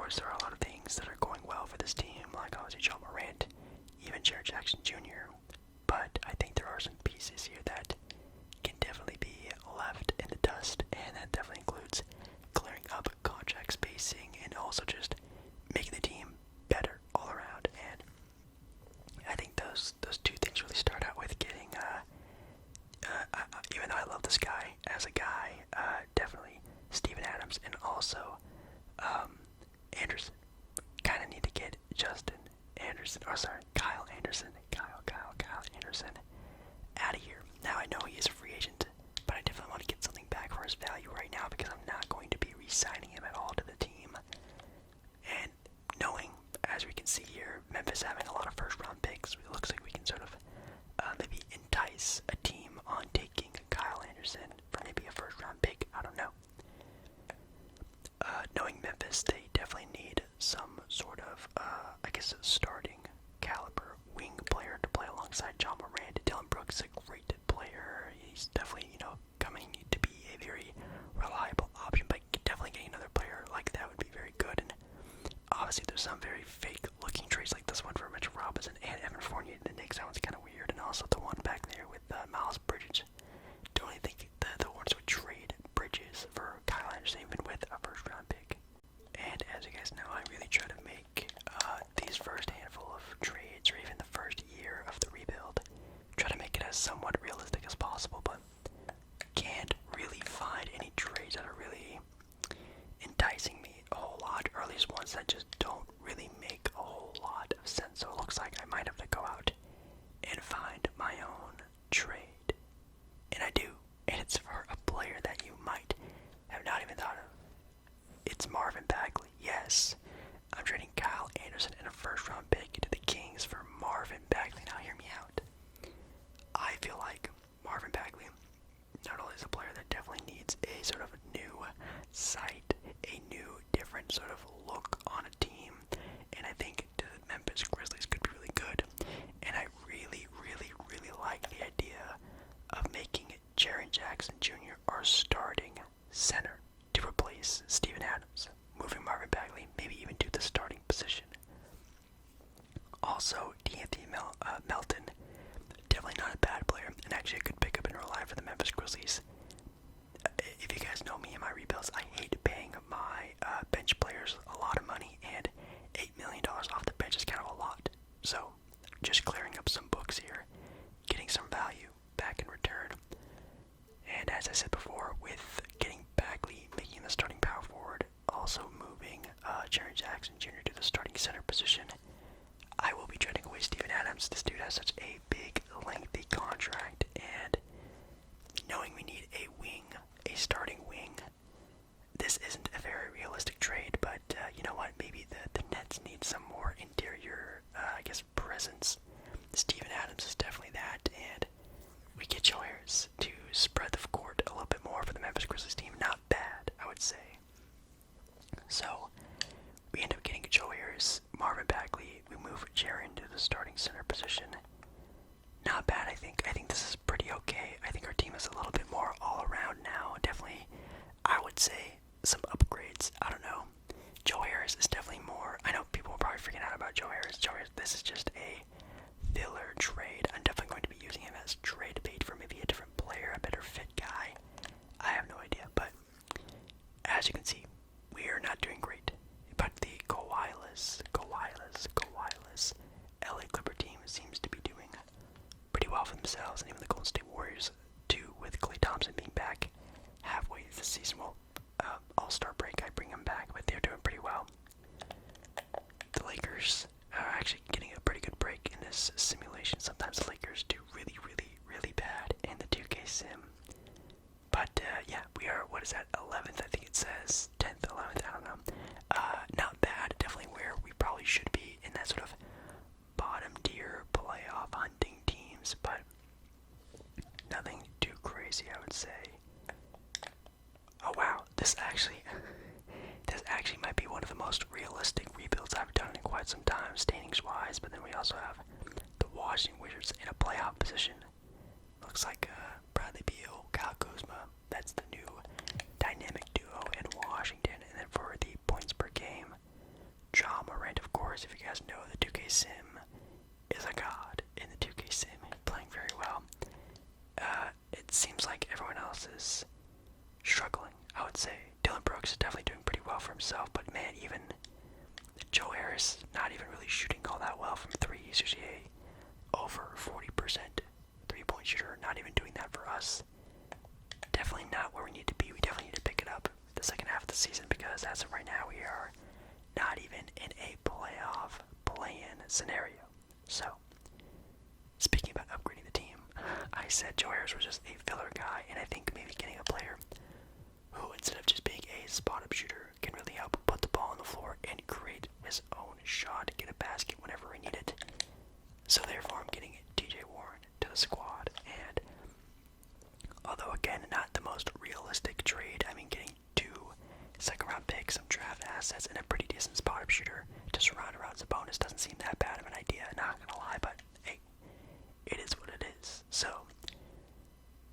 course, there are a lot of things that are going well for this team, like obviously John Morant, even Jared Jackson Jr. But I think there are some pieces here that can definitely be left in the dust, and that definitely includes clearing up contract spacing and also just making the team better all around. And I think those two things really start out with getting, even though I love this guy as a guy, definitely Steven Adams and also Anderson. Kind of need to get Kyle Anderson out of here. Now I know he is a free agent, but I definitely want to get something back for his value right now because I'm not going to be re-signing him at all to the team. And knowing, as we can see here, Memphis having a lot of first-round picks, it looks like we can sort of maybe entice a team on taking Kyle Anderson for maybe a first-round pick. I don't know. Knowing Memphis, they definitely need some sort of, starting caliber wing player to play alongside John Morant. Dylan Brooks is a great player. He's definitely, coming to be a very reliable option, but definitely getting another player like that would be very good. And obviously, there's some very fake-looking trades like this one for Mitchell Robinson and Evan Fournier to the Knicks. That one's kind of weird. And also the one back there with Miles Bridges. Don't really think the Hornets would trade Bridges for Kyle Anderson, even with a first-round pick. And as you guys know, I really try to make these first handful of trades, or even the first year of the rebuild, try to make it as somewhat realistic as possible, but can't really find any trades that are really enticing me a whole lot, or at least ones that just don't really make a whole lot of sense. So it looks like I might have to go out and find my own trade. And I do. And it's for a player that you might have not even thought of. It's Marvin Bagley. Yes. I'm trading Kyle Anderson and a first-round pick to the Kings for Marvin Bagley. Now hear me out. I feel like Marvin Bagley not only is a player that definitely needs a sort of new sight, a new, different sort of look on a team, and I think the Memphis Grizzlies could be really good. And I really, really, really like the idea of making Jaren Jackson Jr. our starting center to replace Steven Adams, moving Marvin Bagley maybe even to the starting position. Also, D'Anthony Melton, definitely not a bad player, and actually a good pickup in real life for the Memphis Grizzlies. If you guys know me and my rebuilds, I hate paying my bench players a lot of money, and $8 million off the bench is kind of a lot. So, just clearing up some books here, getting some value back in return. And as I said before, with getting Bagley, making the starting power forward, also moving Jaren Jackson Jr. to the starting center position, I will be trading away Steven Adams. This dude has such a big, lengthy contract, and knowing we need a wing, a starting wing, this isn't a very realistic trade, but you know what, maybe the Nets need some more interior, presence. Steven Adams is definitely that, and we get Joe Harris to spread the court a little bit more for the Memphis Grizzlies team. Not bad, I would say. So, we end up getting Joe Harris, Marvin Bagley, we move Jaren to the starting center position. Not bad, I think. I think this is pretty okay. I think our team is a little bit more all-around now. Definitely, I would say, some upgrades. I don't know. Joe Harris is definitely more. I know people will probably freaking out about Joe Harris. This is just a filler trade. I'm definitely going to be using him as trade bait for maybe a different player, a better fit guy. I have no idea, but as you can see, we are not doing great. But the Kawhi-less LA Clipper team seems to be doing pretty well for themselves, and even the Golden State Warriors too, with Klay Thompson being back halfway through the season. Well, All-Star break, I bring them back, but they're doing pretty well. The Lakers are actually getting a pretty good break in this simulation. Sometimes the Lakers do really, really, really bad in the 2K sim. But yeah, we are, 11th, I think it says, 10th, 11th, I don't know. Not bad, definitely where we probably should be in that sort of bottom tier playoff hunting teams, but nothing too crazy, I would say. Oh wow, this actually might be one of the most realistic rebuilds I've done in quite some time, standings-wise, but then we also have the Washington Wizards in a playoff position. Looks like Bradley Beal, Kyle Kuzma, that's the new dynamic duo in Washington. And then for the points per game, himself. But man, even Joe Harris not even really shooting all that well from three. He's usually over 40% three-point shooter. Not even doing that for us. Definitely not where we need to be. We definitely need to pick it up the second half of the season, because as of right now, we are not even in a playoff play-in scenario. So, speaking about upgrading the team, I said Joe Harris was just a filler guy, and I think maybe getting a player who, instead of just being a spot-up shooter, can really help put the ball on the floor and create his own shot, get a basket whenever we need it. So therefore, I'm getting TJ Warren to the squad, and although again, not the most realistic trade, I mean, getting 2 second-round picks, some draft assets, and a pretty decent spot-up shooter to surround around Sabonis doesn't seem that bad of an idea, not gonna lie, but hey, it is what it is. So,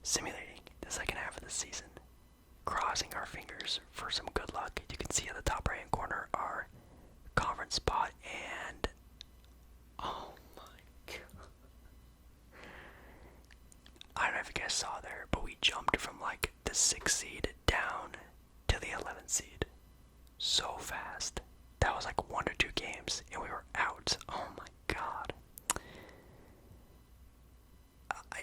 simulating the second half of the season, crossing our fingers for some good luck. You can see at the top right-hand corner our conference spot, and oh my god, I don't know if you guys saw there, but we jumped from like the 6th seed down to the 11th seed so fast. That was like 1 or 2 games, and we were out. Oh my god.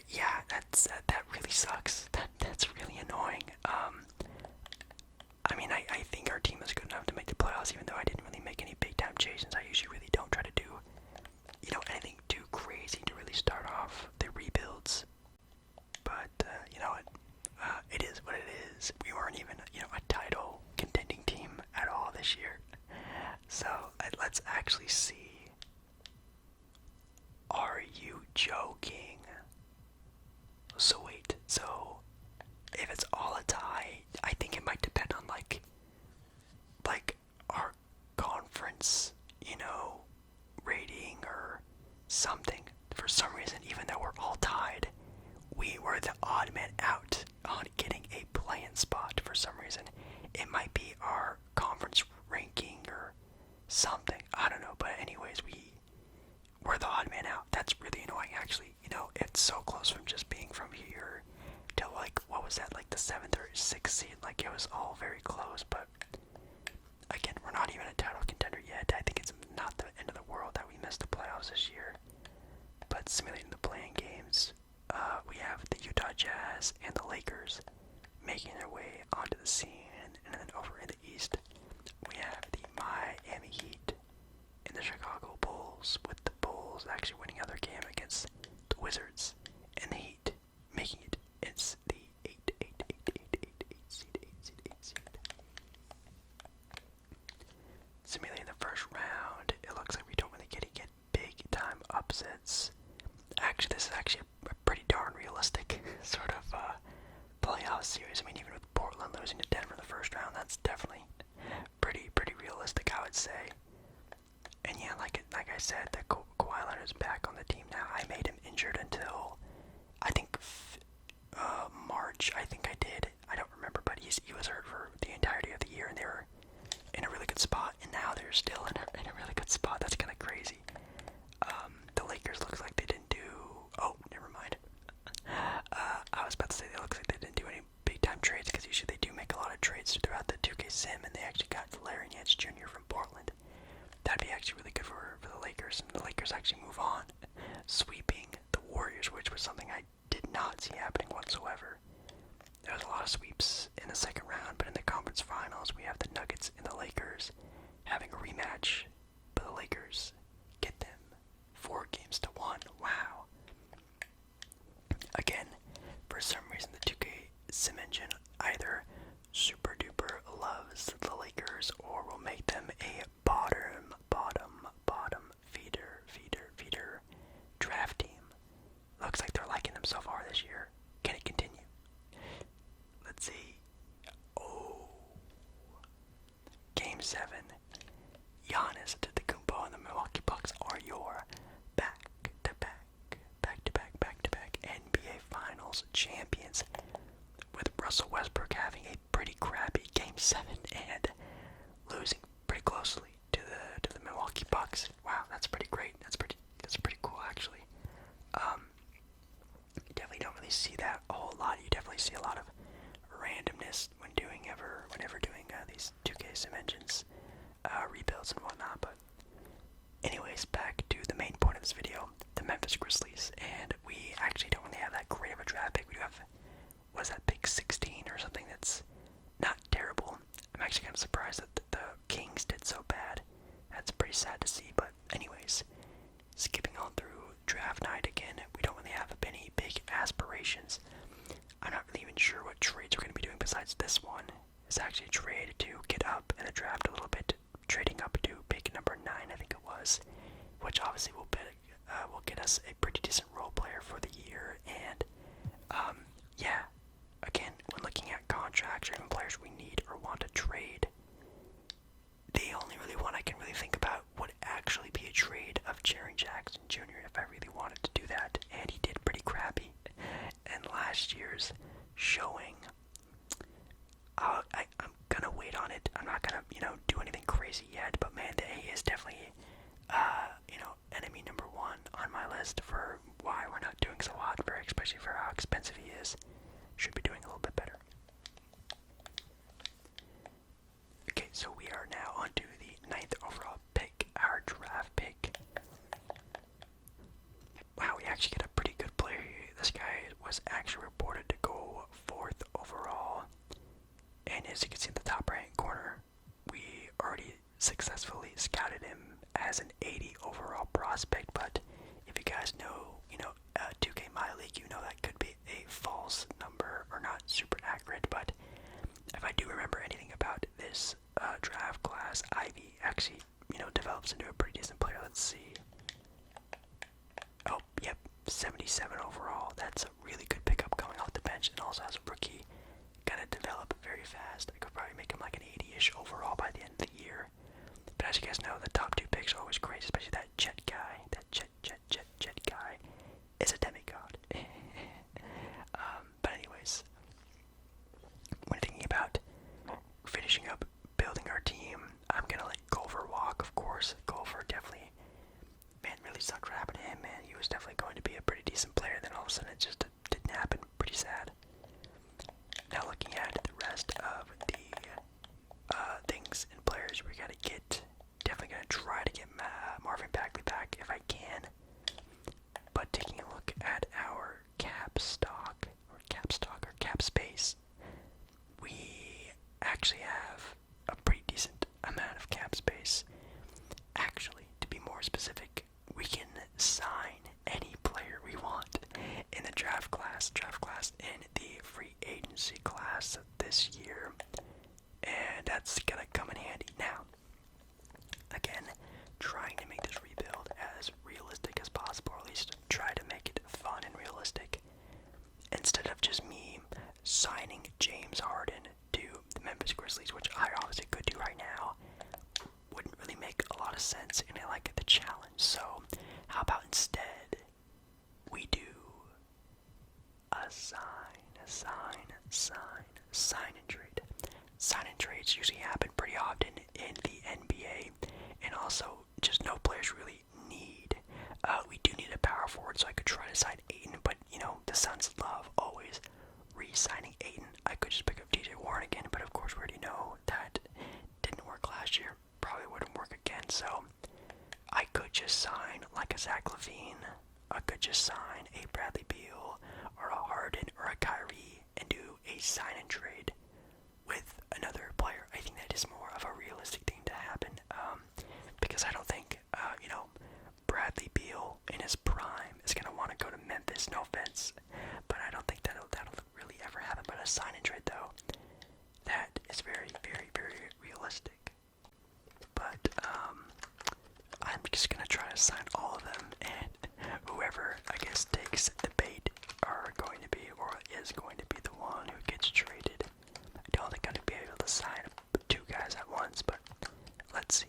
Yeah, that really sucks. That's really annoying. I mean, I think our team is good enough to make the playoffs, even though I didn't really make any big time changes. I usually really don't try to do, anything too crazy to really start off the rebuilds. But you know what? It is what it is. We weren't even, a title contending team at all this year. So let's actually see. Are you joking? So wait, so if it's all a tie, I think it might depend on like our conference, rating or something. For some reason, even though we're all tied, we were the odd man out on getting a play-in spot for some reason. It might be our conference ranking or something. I don't know, but anyways, we're the odd man out. That's really annoying, actually. It's so close from just being from here to like, what was that, like the 7th or 6th seed? Like, it was all very close, but again, we're not even a title contender yet. I think it's not the end of the world that we missed the playoffs this year. But simulating the playing games, we have the Utah Jazz and the Lakers making their way onto the scene, and then over in the East, we have the Miami Heat and the Chicago Bulls, with the Bulls actually winning another game against the Wizards, and the Heat making it. It's the 8 seed. Simulating the first round, it looks like we don't really get big time upsets. Actually, this is actually a pretty darn realistic sort of playoff series. I mean, even with Portland losing to Denver in the first round, that's definitely pretty realistic, I would say. And yeah, like I said, the Kawhi Leonard's back on the team now. I made him injured until I think March. I think I did. I don't remember, but he was hurt for the entirety of the year, and they were in a really good spot. And now they're still in a really good spot. That's kind of crazy. The Lakers looks like they didn't do. Oh, never mind. I was about to say they looks like they didn't do any big time trades, because usually they do make a lot of trades throughout the 2K sim, and they actually got Larry Nance Jr. from Portland. That'd be actually really good for the Lakers, and the Lakers actually move on, sweeping the Warriors, which was something I did not see happening whatsoever. There was a lot of sweeps in the second round, but in the conference finals, we have the Nuggets and the Lakers having a rematch, but the Lakers get them 4-1. Wow. Again, for some reason, the 2K sim engine either super duper loves the Lakers or will make them a bottom feeder draft team. Looks like they're liking them so far this year. Can it continue? Let's see. Oh. Game 7. Giannis Antetokounmpo and the Milwaukee Bucks are your back-to-back NBA Finals champions, with Russell Westbrook having a pretty crappy Game 7 and losing pretty closely to the Milwaukee Bucks. Wow, that's pretty great. That's pretty cool, actually. You definitely don't really see that a whole lot. You definitely see a lot of randomness whenever doing these 2K sim engines. Memphis Grizzlies, and we actually don't really have that great of a draft pick. We do have, what is that, pick 16 or something that's not terrible. I'm actually kind of surprised that the Kings did so bad. That's pretty sad to see, but anyways, skipping on through draft night again, we don't really have any big aspirations. I'm not really even sure what trades we're going to be doing besides this one. It's actually a trade to get up in the draft a little bit, trading up to pick number 9, I think it was, which obviously will get us a pretty decent role player for the year. And yeah, again, when looking at contracts or even players we need or want to trade, the only really one I can really think about would actually be a trade of Jaren Jackson Jr. if I really wanted to do that, and he did pretty crappy in last year's showing. I'm gonna wait on it. I'm not gonna, do anything crazy yet, but man, he is definitely, enemy number 1 on my list for why we're not doing so hot, especially for how expensive he is. Should be doing a little bit better. Okay, so we are now on to the 9th overall pick, our draft pick. Wow, we actually get a pretty good player here. This guy was actually reported to go 4th overall. And as you can see in the top right corner, we already successfully scouted him as an 80 overall prospect. But if you guys know, 2K My League, you know that could be a false number or not super accurate. But if I do remember anything about this draft class, Ivy actually, develops into a pretty decent player. Let's see. Oh, yep, 77 overall. That's a really good pickup coming off the bench, and also as a rookie, gonna develop very fast. I could probably make him like an 80-ish overall by the end of the year. But as you guys know, the top 2 picks are always great, especially that Jet guy. That Jet guy is a demigod. But anyways, when thinking about finishing up building our team, I'm gonna let Culver walk, of course. Culver definitely, man, really sucked what happened to him, man. He was definitely going to be a pretty decent player, then all of a sudden it just didn't happen. Pretty sad. Now looking at the rest of the things and players we gotta get, definitely gonna try to get Marvin Bagley back if I can. But taking a look at our cap space, we actually have a pretty decent amount of cap space. Actually, to be more specific, we can sign any player we want in the draft class in the free agency class this year, and that's gonna come in handy. Now, again, trying to make this rebuild as realistic as possible, or at least try to make it fun and realistic, instead of just me signing James Harden to the Memphis Grizzlies, which I obviously could do right now. Wouldn't really make a lot of sense, and I like the challenge. So how about instead we do a sign and trade. Sign and trades usually happen pretty often in the NBA, and also just no players really need. We do need a power forward, so I could try to sign Ayton, but the Suns love always re-signing Ayton. I could just pick up DJ Warren again, but of course we already know that didn't work last year. Probably wouldn't work again, so I could just sign like a Zach LaVine. I could just sign a Bradley Beal or a Harden or a Kyrie and do a sign and trade with another player. I think that is more of a realistic thing to happen, because I don't think Bradley Beal in his prime is gonna want to go to Memphis. No offense, but I don't think that'll really ever happen. But a sign and trade, though, that is very, very, very realistic. But I'm just gonna try to sign all of them, and whoever I guess takes the bait are going to be, or is going to be, the one who gets traded. I don't think I'm gonna be able to sign 2 guys at once, but let's see.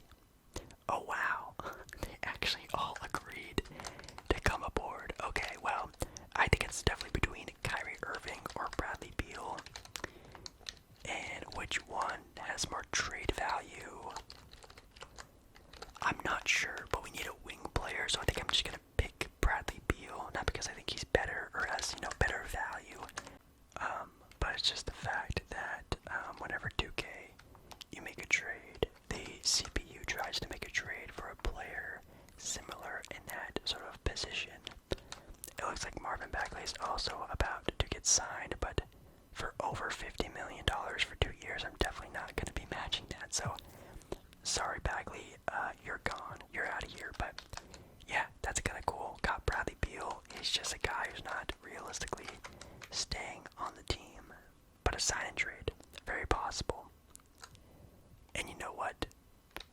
Oh wow, they actually all agreed to come aboard. Okay, well, I think it's definitely between Kyrie Irving or Bradley Beal. And which one has more trade value? I'm not sure, but we need a wing player, so I think I'm just gonna pick Bradley Beal, not because I think he's better or has, better value, but it's just the fact that whenever 2K you make a trade, the CPU tries to make a trade for a player similar in that sort of position. looks like Marvin Bagley is also about to get signed, but for over $50 million for 2 years, I'm definitely not going to be matching that. So, sorry, Bagley, you're gone. You're out of here. But yeah, that's kind of cool. Got Bradley Beal. He's just a guy who's not realistically staying on the team, but a sign and trade, very possible. And you know what?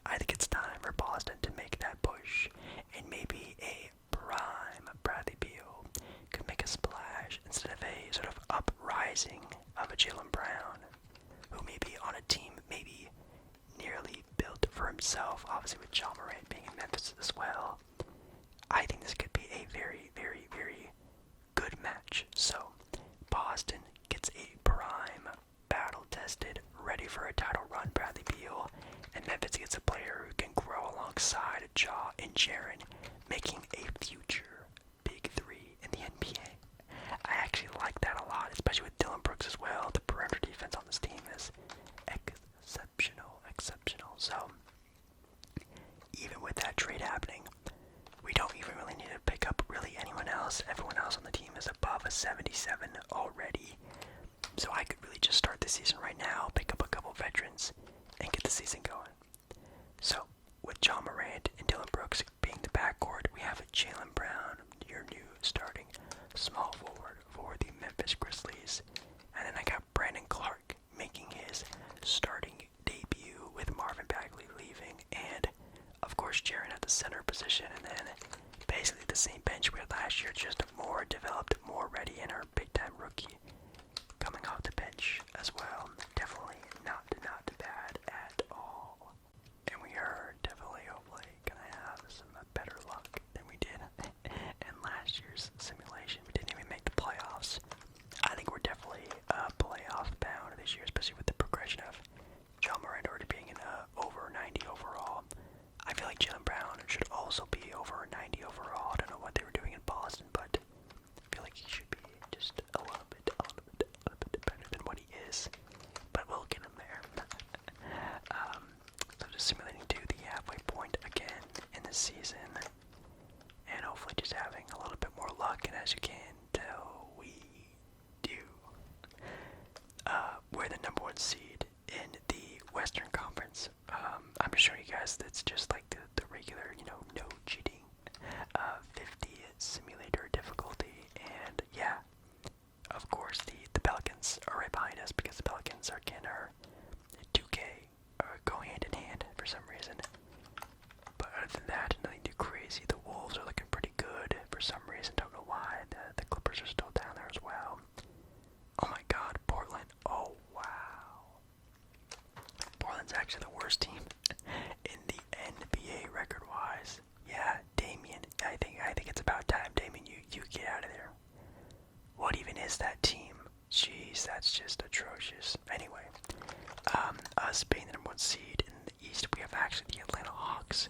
I think it's time for Boston to make that push, and maybe a prime Bradley Beal could make a splash instead of a sort of uprising of a Jaylen Brown, who may be on a team maybe nearly built for himself, obviously with John Morant being in Memphis as well. I think this could be a very, very, very good match. So, Boston gets a prime, battle-tested, ready for a title run Bradley Beal, and Memphis gets a player who can grow alongside Ja and Jaren, making a future big three in the NBA. I actually like that a lot, especially with Dillon Brooks as well. The perimeter defense on this team is exceptional. So, even with that trade happening, we don't even really need to pick up really anyone else. Everyone else on the team is above a 77 already. So I could really just start the season right now, pick up a couple veterans, and get the season going. So, with John Morant and Dillon Brooks being the backcourt, we have Jaylen Brown, your new starting small forward for the Memphis Grizzlies. And then I got Brandon Clark making his starting debut with Marvin Bagley leaving, and of course Jaren at the center position, and then basically the same bench we had last year, just more developed, more ready, and our big-time rookie coming off the bench as well. Definitely not bad at all. And we are definitely hopefully gonna have some better luck than we did in last year's simulation. We didn't even make the playoffs. I think we're definitely playoff bound this year, especially with the progression of John Morant already being in over 90 overall. I feel like Jaylen Brown should also be over 90 overall. I don't know what they were doing in Boston, but I feel like he should be just a little bit better than what he is. But we'll get him there. So just simulating to the halfway point again in the season, and hopefully just having a little bit more luck. And as you can tell, we do. We're the number 1 seed in the Western Conference. I'm just showing you guys that's just like the regular, no cheating, 50 simulator difficulty. And yeah, of course the Pelicans are right behind us because the Pelicans are getting our 2K go hand in hand for some reason. But other than that, nothing too crazy. The Wolves are looking pretty good for some reason. Don't know why. The Clippers are still down there as well. Oh my God, Portland. Oh wow. Portland's actually the worst team in the NBA record-wise. Yeah, Damian. I think it's about time, Damian, you get out of there. What even is that team? Jeez, that's just atrocious. Anyway, us being the number 1 seed in the East, we have actually the Atlanta Hawks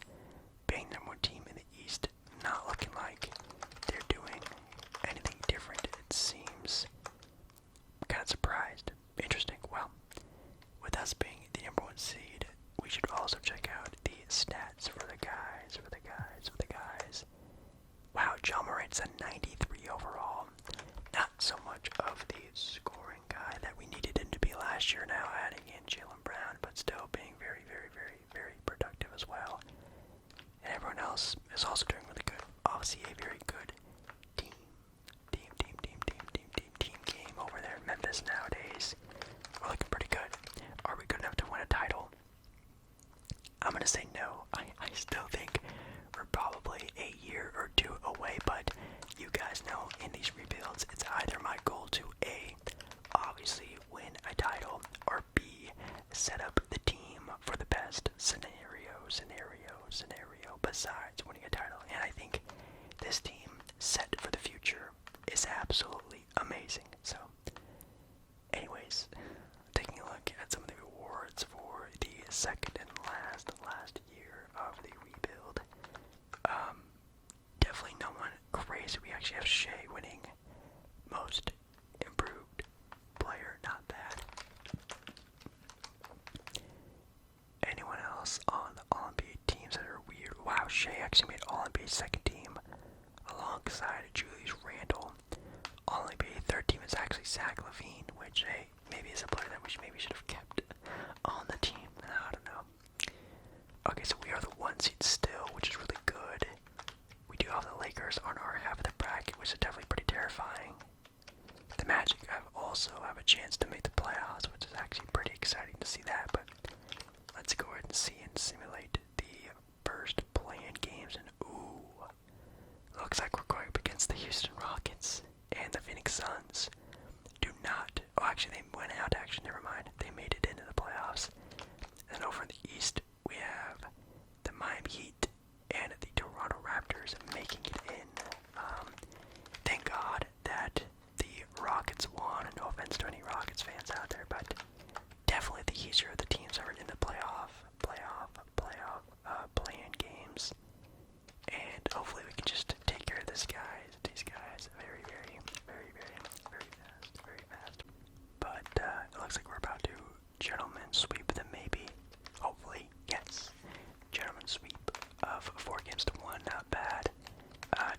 being the number 1 team in the East. Not looking like they're doing anything different, it seems. Kind of surprised. Interesting. Well, with us being the number 1 seed, we should also check out the stats for the guys. Wow, John Morant's a 93 overall. Not so much of the scoring guy that we needed him to be last year, now adding in Jaylen Brown, but still being very, very, very, very productive as well. And everyone else is also doing really good. Obviously a very good team game over there in Memphis nowadays. We're looking pretty good. Are we good enough to win a title? I'm gonna say no. I still think we're probably a year or 2 away, but you guys know in these rebuilds, it's either my goal to A, obviously win a title, or B, set up the team for the best scenario besides winning a title. And I think this team set for the future is absolutely amazing. So, anyways, taking a look at some of the awards for the second and last year of the rebuild. Definitely no one crazy. We actually have Shea winning most improved player, not bad. Anyone else on the All-NBA teams that are weird? Wow, Shea actually made All-NBA second team alongside Julius Randle. Zach LaVine, which, hey, maybe is a player that we should have kept on the team. I don't know. Okay, so we are the 1 seed still, which is really good. We do have the Lakers on our half of the bracket, which is definitely pretty terrifying. The Magic also have a chance to make the playoffs, which is actually pretty exciting to see that. But let's go ahead and see and simulate the first play-in games. And ooh, looks like we're going up against the Houston Rockets and the Phoenix Suns. Do not. Oh, actually, they went out. Actually, never mind. They made it into the playoffs. And over in the East, we have the Miami Heat and the Toronto Raptors making it in. Thank God that the Rockets won. No offense to any Rockets fans out there, but definitely the easier the teams are in the play-in games. And hopefully we can just take care of these guys very, very, very, very, very fast, very fast. But it looks like we're about to gentlemen sweep them, maybe. Hopefully, yes. Gentlemen sweep of 4 games to 1, not bad.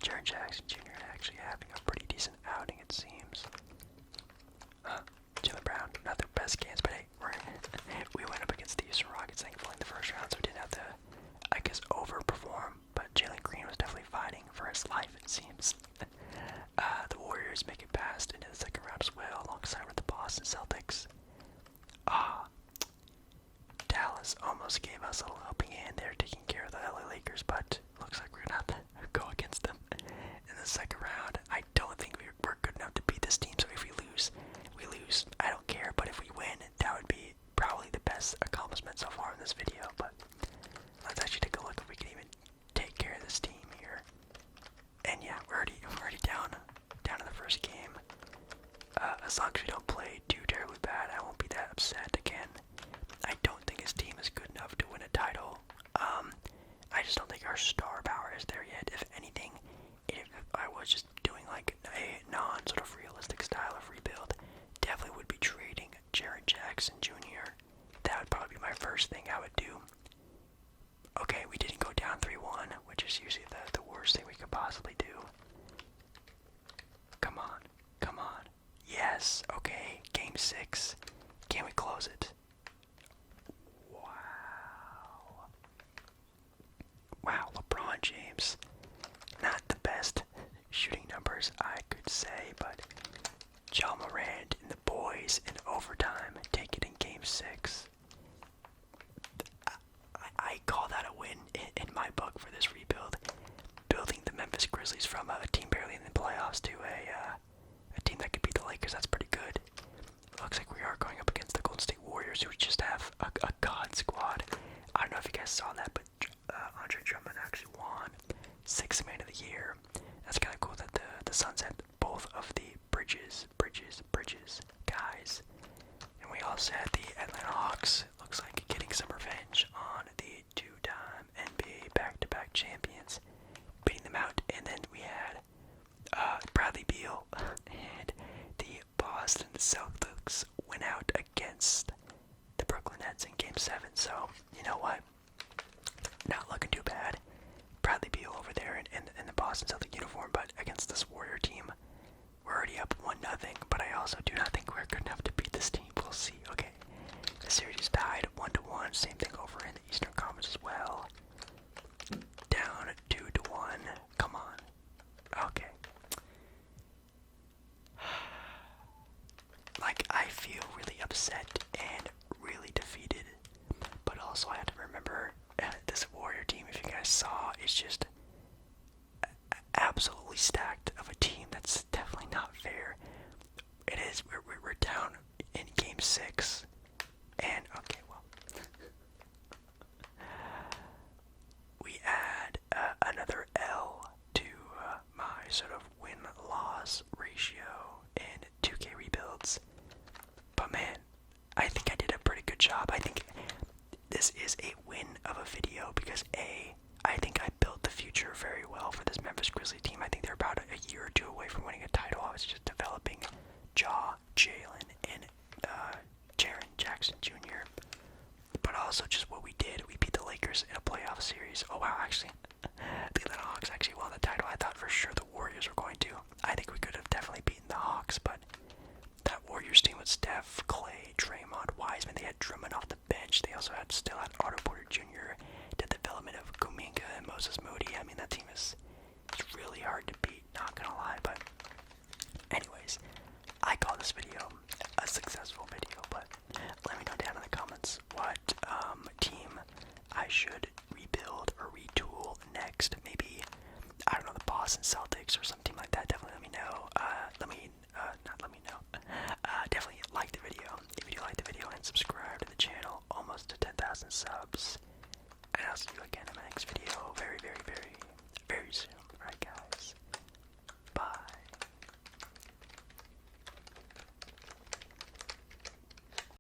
Jaren Jackson Jr. actually having a pretty decent outing, it seems. Jalen Brown, not their best games, but hey, we went up against the Houston Rockets, thankfully, in the first round, so we didn't have to, I guess, overperform. But Jalen Green was definitely fighting for his life, it seems. The Warriors make it past into the second round as well, alongside with the Boston Celtics. Dallas almost gave us a little helping hand there, taking care of the LA Lakers, but looks like we're gonna have to go against them in the second round. I don't think we're good enough to beat this team, so if we lose, we lose. I don't care, but if we win, that would be probably the best accomplishment so far in this video. But let's actually take a look if we can even take care of this team here. And yeah, we're already down in the first game. As long as we don't play too terribly bad, I won't be that upset again. I don't think his team is good enough to win a title. I just don't think our star power is there yet. If anything, if I was just doing like a non-sort of realistic style of rebuild, definitely would be trading Jaren Jackson Jr. That would probably be my first thing I would do. Okay, we didn't go down 3-1, which is usually the worst thing we could possibly do. Come on, come on. Yes, okay, game 6. Can we close it? Wow, LeBron James. Not the best shooting numbers, I could say, but Ja Morant and the boys in overtime take it in game 6. I call that a win in my book for this rebuild. Building the Memphis Grizzlies from a team barely in the playoffs to a team that could beat the Lakers, that's pretty good. Looks like we are going up against the Golden State Warriors, who just have a god squad. I don't know if you guys saw that, but Andre Drummond actually won 6th Man of the Year. That's kind of cool that the Suns had both of the Bridges guys. And we also had the Atlanta Hawks, looks like getting some revenge on the 2-time NBA back-to-back champions, beating them out. And then we had Bradley Beal and the Boston Celtics went out against the Brooklyn Nets in game 7. So, you know what? Not looking too bad. Bradley Beal over there in the Boston Celtics uniform, but against this Warrior team, we're already up 1-0, but I also do not think we're good enough to beat this team. We'll see. Okay. The series is tied 1-1. Same thing over in the Eastern Conference as well. Down 2-1. Come on. Okay. Like, I feel really upset and really defeated, but also I have to remember this Warrior team, if you guys saw, is just absolutely stacked of a team. That's definitely not fair. It is. We're down in game 6, and okay, well, we add another L to my sort of win-loss ratio in 2K rebuilds. But man, I think I did a pretty good job. I think this is a win of a video because I think I built the future very well for this Memphis Grizzlies team. I think they're about a year or two away from winning a title. I was just developing Ja, Jalen, and Jaren Jackson Jr. But also just what we did. We beat the Lakers in a playoff series. Oh wow, actually, the Atlanta Hawks actually won the title. I thought for sure the Warriors were going to. I think we could have definitely beaten the Hawks, but Warriors team with Steph, Clay, Draymond, Wiseman. They had Drummond off the bench. They also still had Otto Porter Jr. The development of Kuminga and Moses Moody. I mean, that team is really hard to beat, not gonna lie. But anyways, I call this video a successful video, but let me know down in the comments what team I should rebuild or retool next. Maybe, I don't know, the Boston Celtics or some team